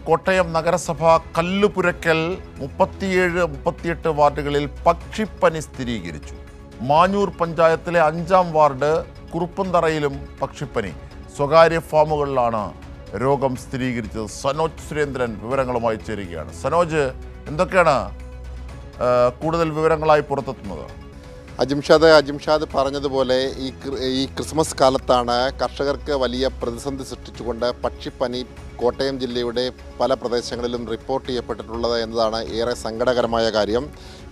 കോട്ടയം നഗരസഭ കല്ലുപുരയ്ക്കൽ 37-38 വാർഡുകളിൽ പക്ഷിപ്പനി സ്ഥിരീകരിച്ചു. മാഞ്ഞൂർ പഞ്ചായത്തിലെ 5-ാം വാർഡ് കുറുപ്പന്തറയിലും പക്ഷിപ്പനി. സ്വകാര്യ ഫാമുകളിലാണ് രോഗം സ്ഥിരീകരിച്ചത്. സനോജ് സുരേന്ദ്രൻ വിവരങ്ങളുമായി ചേരുകയാണ്. സനോജ്, എന്തൊക്കെയാണ് കൂടുതൽ വിവരങ്ങളായി പുറത്തെത്തുന്നത്? അജിംഷാദ് പറഞ്ഞതുപോലെ ഈ ക്രിസ്മസ് കാലത്താണ് കർഷകർക്ക് വലിയ പ്രതിസന്ധി സൃഷ്ടിച്ചുകൊണ്ട് പക്ഷിപ്പനി കോട്ടയം ജില്ലയുടെ പല പ്രദേശങ്ങളിലും റിപ്പോർട്ട് ചെയ്യപ്പെട്ടിട്ടുള്ളത് എന്നതാണ് ഏറെ സങ്കടകരമായ കാര്യം.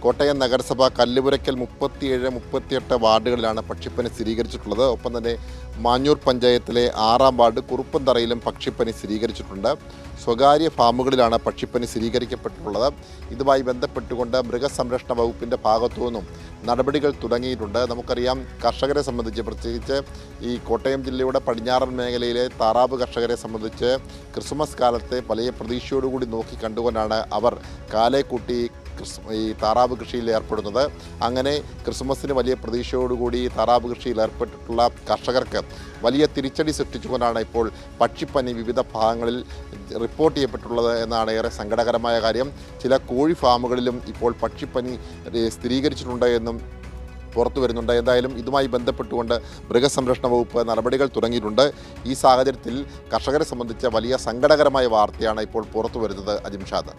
കോട്ടയം നഗരസഭ കല്ലുപുരയ്ക്കൽ 37-38 വാർഡുകളിലാണ് പക്ഷിപ്പനി സ്ഥിരീകരിച്ചിട്ടുള്ളത്. ഒപ്പം തന്നെ മാഞ്ഞൂർ പഞ്ചായത്തിലെ 6-ാം വാർഡ് കുറുപ്പന്തറയിലും പക്ഷിപ്പനി സ്ഥിരീകരിച്ചിട്ടുണ്ട്. സ്വകാര്യ ഫാമുകളിലാണ് പക്ഷിപ്പനി സ്ഥിരീകരിക്കപ്പെട്ടിട്ടുള്ളത്. ഇതുമായി ബന്ധപ്പെട്ടുകൊണ്ട് മൃഗസംരക്ഷണ വകുപ്പിൻ്റെ ഭാഗത്തു നിന്നും നടപടികൾ തുടങ്ങിയിട്ടുണ്ട്. നമുക്കറിയാം, കർഷകരെ സംബന്ധിച്ച്, പ്രത്യേകിച്ച് ഈ കോട്ടയം ജില്ലയുടെ പടിഞ്ഞാറൻ മേഖലയിലെ താറാവ് കർഷകരെ സംബന്ധിച്ച് ക്രിസ്മസ് കാലത്തെ വലിയ പ്രതീക്ഷയോടുകൂടി നോക്കി കണ്ടുകൊണ്ടാണ് അവർ കാലേ കൂട്ടി ഈ താറാവ് കൃഷിയിൽ ഏർപ്പെടുന്നത്. അങ്ങനെ ക്രിസ്മസിന് വലിയ പ്രതീക്ഷയോടുകൂടി താറാവ് കൃഷിയിൽ ഏർപ്പെട്ടിട്ടുള്ള കർഷകർക്ക് വലിയ തിരിച്ചടി സൃഷ്ടിച്ചുകൊണ്ടാണ് ഇപ്പോൾ പക്ഷിപ്പനി വിവിധ ഭാഗങ്ങളിൽ റിപ്പോർട്ട് ചെയ്യപ്പെട്ടുള്ളത് എന്നാണ് ഏറെ സങ്കടകരമായ കാര്യം. ചില കോഴി ഫാമുകളിലും ഇപ്പോൾ പക്ഷിപ്പനി സ്ഥിരീകരിച്ചിട്ടുണ്ട് എന്നും പുറത്തു വരുന്നുണ്ട്. എന്തായാലും ഇതുമായി ബന്ധപ്പെട്ടുകൊണ്ട് മൃഗസംരക്ഷണ വകുപ്പ് നടപടികൾ തുടങ്ങിയിട്ടുണ്ട്. ഈ സാഹചര്യത്തിൽ കർഷകരെ സംബന്ധിച്ച വലിയ സങ്കടകരമായ വാർത്തയാണ് ഇപ്പോൾ പുറത്തു വരുന്നത്. അജിംഷാദ്.